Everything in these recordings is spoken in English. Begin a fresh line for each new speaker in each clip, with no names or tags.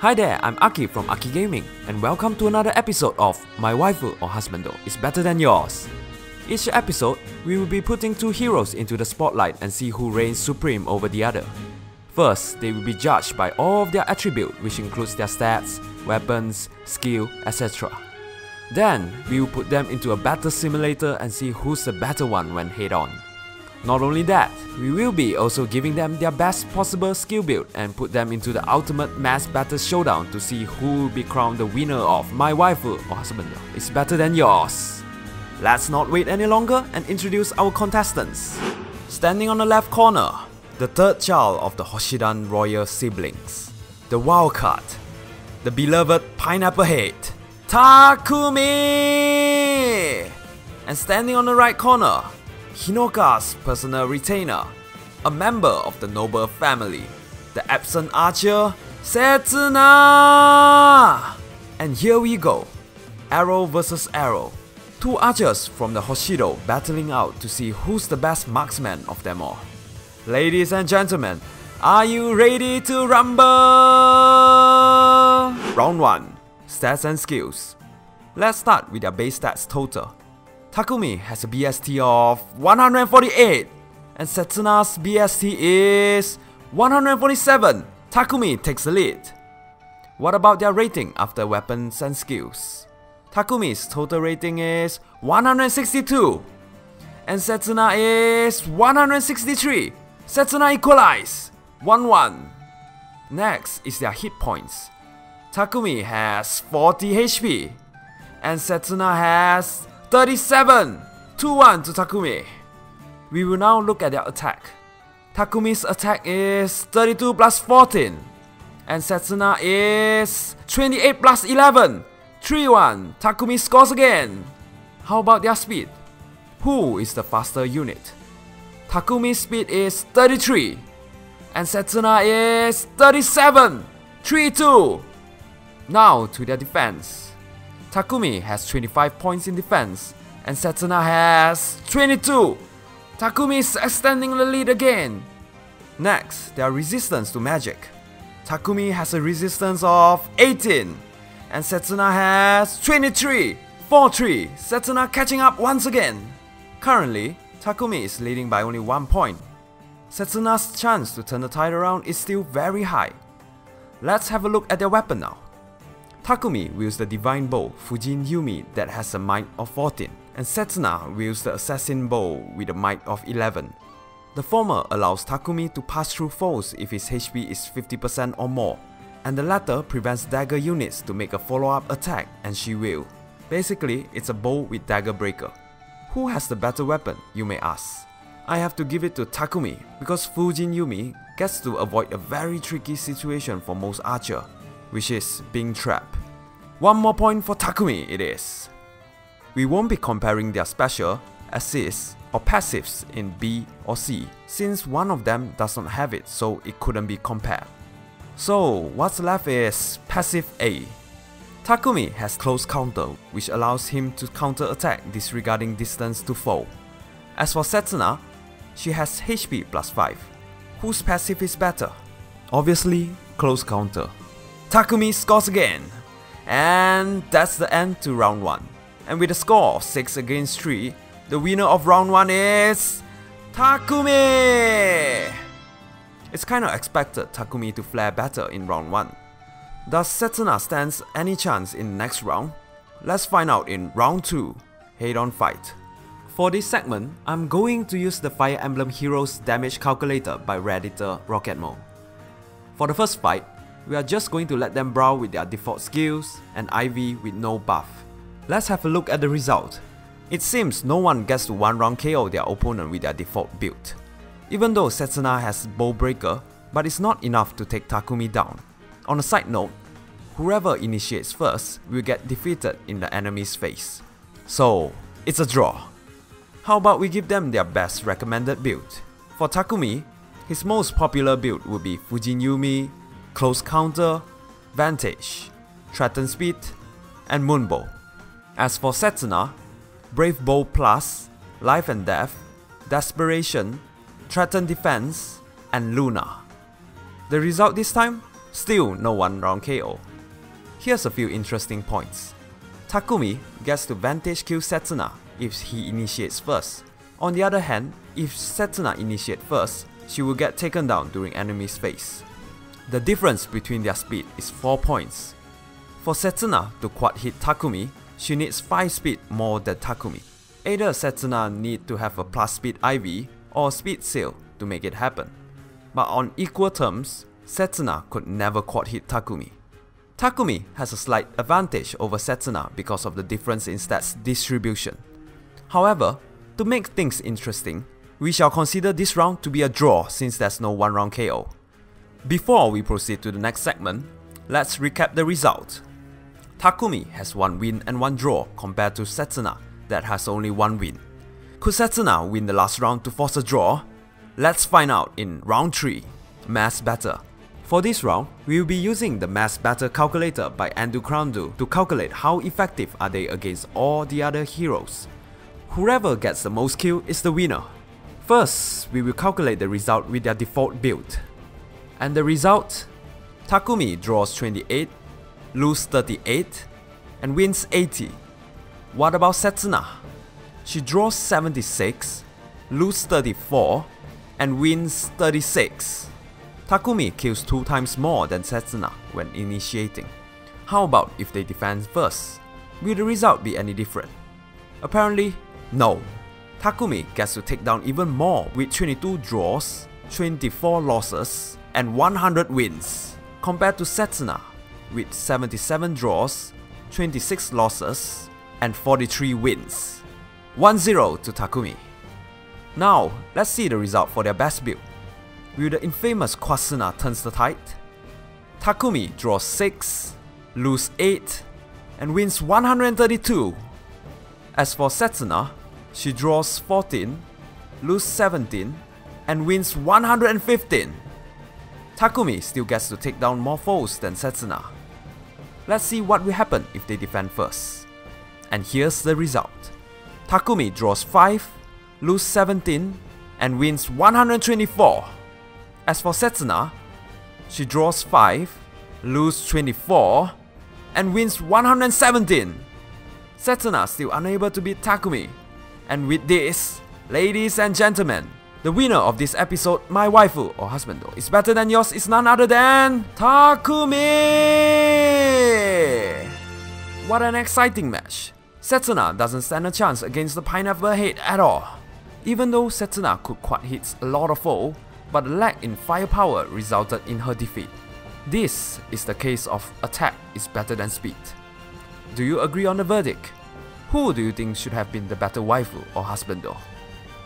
Hi there, I'm Aki from Aki Gaming, and welcome to another episode of My Waifu or Husbando is better than yours. Each episode, we will be putting two heroes into the spotlight and see who reigns supreme over the other. First, they will be judged by all of their attributes, which includes their stats, weapons, skill, etc. Then, we will put them into a battle simulator and see who's the better one when head on. Not only that, we will be also giving them their best possible skill build and put them into the ultimate mass battle showdown to see who will be crowned the winner of My Waifu or Husbando is better than yours. Let's not wait any longer and introduce our contestants. Standing on the left corner, the third child of the Hoshidan royal siblings, the wildcard, the beloved pineapple head, Takumi! And standing on the right corner, Hinoka's personal retainer, a member of the noble family, the absent archer, Setsuna! And here we go, arrow versus arrow. Two archers from the Hoshido battling out to see who's the best marksman of them all. Ladies and gentlemen, are you ready to rumble? Round 1, stats and skills. Let's start with their base stats total. Takumi has a BST of 148 and Setsuna's BST is 147. Takumi takes the lead. What about their rating after weapons and skills? Takumi's total rating is 162 and Setsuna is 163. Setsuna equalize 1-1. Next is their hit points. Takumi has 40 HP and Setsuna has 37, 2-1 to Takumi. We will now look at their attack. Takumi's attack is 32 plus 14 and Setsuna is 28 plus 11, 3-1. Takumi scores again. How about their speed? Who is the faster unit? Takumi's speed is 33 and Setsuna is 37, 3-2. Now to their defense. Takumi has 25 points in defense and Setsuna has 22. Takumi is extending the lead again. Next, their resistance to magic. Takumi has a resistance of 18 and Setsuna has 23, 4-3. Setsuna catching up once again. Currently, Takumi is leading by only 1 point. Setsuna's chance to turn the tide around is still very high. Let's have a look at their weapon now. Takumi wields the Divine Bow Fujin Yumi that has a might of 14, and Setsuna wields the Assassin Bow with a might of 11. The former allows Takumi to pass through foes if his HP is 50% or more, and the latter prevents dagger units to make a follow-up attack, and she will. Basically, it's a bow with dagger breaker. Who has the better weapon, you may ask? I have to give it to Takumi because Fujin Yumi gets to avoid a very tricky situation for most archer, which is being trapped. 1 more point for Takumi it is. We won't be comparing their special, assists, or passives in B or C, since one of them does not have it, so it couldn't be compared. So what's left is passive A. Takumi has close counter, which allows him to counter attack disregarding distance to foe. As for Setsuna, she has HP plus 5. Whose passive is better? Obviously, close counter. Takumi scores again. And that's the end to round 1. And with a score of 6 against 3, the winner of round 1 is Takumi! It's kinda expected Takumi to flare better in round 1. Does Setsuna stands any chance in next round? Let's find out in round 2, head on fight. For this segment, I'm going to use the Fire Emblem Heroes damage calculator by Redditor Rocketmo. For the first fight, we are just going to let them brawl with their default skills and Ivy with no buff. Let's have a look at the result. It seems no one gets to 1 round KO their opponent with their default build. Even though Setsuna has Bow Breaker, but it's not enough to take Takumi down. On a side note, whoever initiates first will get defeated in the enemy's face. So, it's a draw. How about we give them their best recommended build? For Takumi, his most popular build would be Fujin Yumi, Close Counter, Vantage, Threaten Speed, and Moonbow. As for Setsuna, Brave Bow Plus, Life and Death, Desperation, Threaten Defense, and Luna. The result this time? Still no 1 round KO. Here's a few interesting points. Takumi gets to vantage kill Setsuna if he initiates first. On the other hand, if Setsuna initiates first, she will get taken down during enemy's phase. The difference between their speed is 4 points. For Setsuna to quad hit Takumi, she needs 5 speed more than Takumi. Either Setsuna need to have a plus speed IV or speed seal to make it happen. But on equal terms, Setsuna could never quad hit Takumi. Takumi has a slight advantage over Setsuna because of the difference in stats distribution. However, to make things interesting, we shall consider this round to be a draw since there's no 1 round KO. Before we proceed to the next segment, let's recap the result. Takumi has 1 win and 1 draw compared to Setsuna that has only 1 win. Could Setsuna win the last round to force a draw? Let's find out in round 3, Mass Battle. For this round, we will be using the Mass Battle calculator by Andukrandu to calculate how effective are they against all the other heroes. Whoever gets the most kill is the winner. First, we will calculate the result with their default build. And the result? Takumi draws 28, loses 38, and wins 80. What about Setsuna? She draws 76, loses 34, and wins 36. Takumi kills 2 times more than Setsuna when initiating. How about if they defend first? Will the result be any different? Apparently, no. Takumi gets to take down even more with 22 draws, 24 losses, and 100 wins, compared to Setsuna with 77 draws, 26 losses, and 43 wins. 1-0 to Takumi. Now, let's see the result for their best build. Will the infamous Kwasuna turns the tide? Takumi draws 6, loses 8, and wins 132. As for Setsuna, she draws 14, loses 17, and wins 115. Takumi still gets to take down more foes than Setsuna. Let's see what will happen if they defend first. And here's the result. Takumi draws 5, loses 17, and wins 124. As for Setsuna, she draws 5, loses 24, and wins 117. Setsuna still unable to beat Takumi. And with this, ladies and gentlemen, the winner of this episode, My Waifu or Husbando, is better than yours is none other than Takumi! What an exciting match. Setsuna doesn't stand a chance against the Pineapple Head at all. Even though Setsuna could quad hit a lot of foes, but the lack in firepower resulted in her defeat. This is the case of attack is better than speed. Do you agree on the verdict? Who do you think should have been the better waifu or husbando?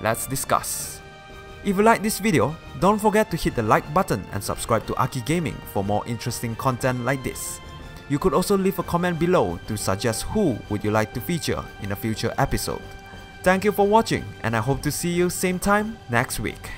Let's discuss. If you like this video, don't forget to hit the like button and subscribe to Aki Gaming for more interesting content like this. You could also leave a comment below to suggest who would you like to feature in a future episode. Thank you for watching, and I hope to see you same time next week.